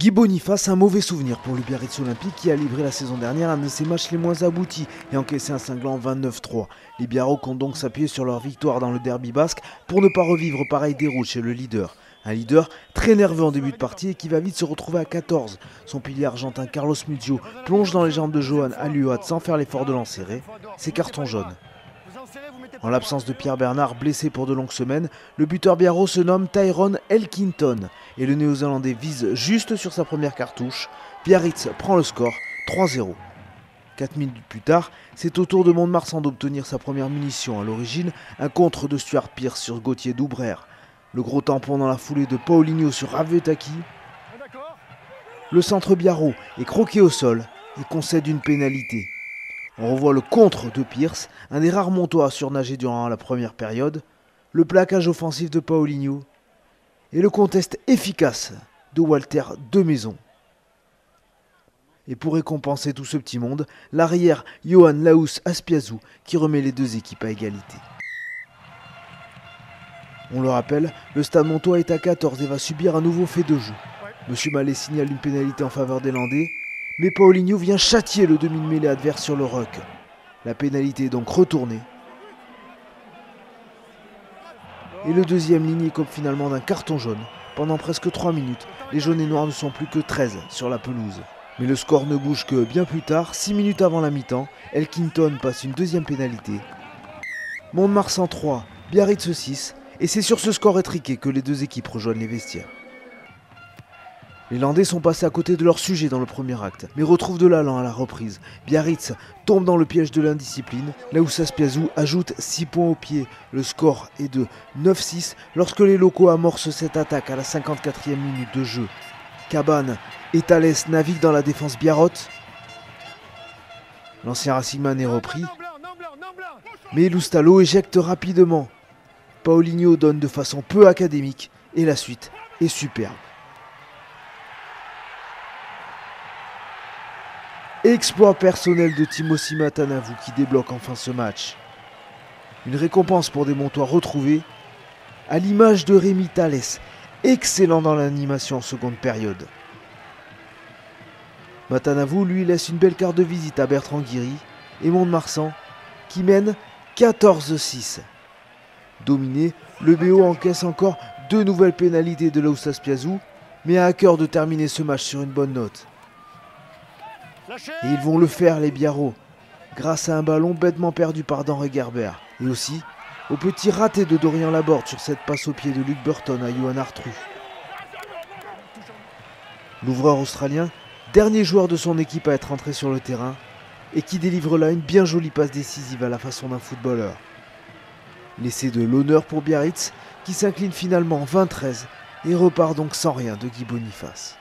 Guy Boniface, un mauvais souvenir pour le Biarritz Olympique qui a livré la saison dernière un de ses matchs les moins aboutis et encaissé un cinglant 29-3. Les Biarros comptent donc s'appuyer sur leur victoire dans le derby basque pour ne pas revivre pareil déroute chez le leader. Un leader très nerveux en début de partie et qui va vite se retrouver à 14. Son pilier argentin Carlos Muzzio plonge dans les jambes de Johan Aluat sans faire l'effort de l'enserrer. C'est carton jaune. En l'absence de Pierre Bernard, blessé pour de longues semaines, le buteur biarro se nomme Tyrone Elkington et le néo-zélandais vise juste sur sa première cartouche. Biarritz prend le score 3-0. 4 minutes plus tard, c'est au tour de Mont-de-Marsan d'obtenir sa première munition. À l'origine, un contre de Stuart Pearce sur Gauthier Doubrère. Le gros tampon dans la foulée de Paulinho sur Ravetaki. Le centre biarro est croqué au sol et concède une pénalité. On revoit le contre de Pearce, un des rares Montois à surnager durant la première période, le plaquage offensif de Paulinho et le contest efficace de Walter Demaison. Et pour récompenser tout ce petit monde, l'arrière Johan Laus Aspiazou qui remet les deux équipes à égalité. On le rappelle, le Stade Montois est à 14 et va subir un nouveau fait de jeu. Monsieur Mallet signale une pénalité en faveur des Landais, mais Paulinho vient châtier le demi de mêlée adverse sur le ruck. La pénalité est donc retournée. Et le deuxième ligne écope finalement d'un carton jaune. Pendant presque 3 minutes, les jaunes et noirs ne sont plus que 13 sur la pelouse. Mais le score ne bouge que bien plus tard, 6 minutes avant la mi-temps, Elkington passe une deuxième pénalité. Mont-de-Marsan 3, Biarritz 6, et c'est sur ce score étriqué que les deux équipes rejoignent les vestiaires. Les Landais sont passés à côté de leur sujet dans le premier acte, mais retrouvent de l'allant à la reprise. Biarritz tombe dans le piège de l'indiscipline, là où Aspiazou ajoute 6 points au pied. Le score est de 9-6 lorsque les locaux amorcent cette attaque à la 54e minute de jeu. Cabane et Thalès naviguent dans la défense biarrote. L'ancien Racingman est repris, mais Loustalo éjecte rapidement. Paulinho donne de façon peu académique et la suite est superbe. Exploit personnel de Timothy Matanavou qui débloque enfin ce match. Une récompense pour des Montois retrouvés, à l'image de Rémi Thalès, excellent dans l'animation en seconde période. Matanavou lui laisse une belle carte de visite à Bertrand Guiry et Mont-de-Marsan qui mène 14-6. Dominé, le BO encaisse encore 2 nouvelles pénalités de Laus Aspiazou, mais a à cœur de terminer ce match sur une bonne note. Et ils vont le faire les Biarros, grâce à un ballon bêtement perdu par Denré Gerber. Et aussi au petit raté de Dorian Laborde sur cette passe au pied de Luke Burton à Johan Artru. L'ouvreur australien, dernier joueur de son équipe à être entré sur le terrain, et qui délivre là une bien jolie passe décisive à la façon d'un footballeur. L'essai de l'honneur pour Biarritz, qui s'incline finalement 20-13 et repart donc sans rien de Guy Boniface.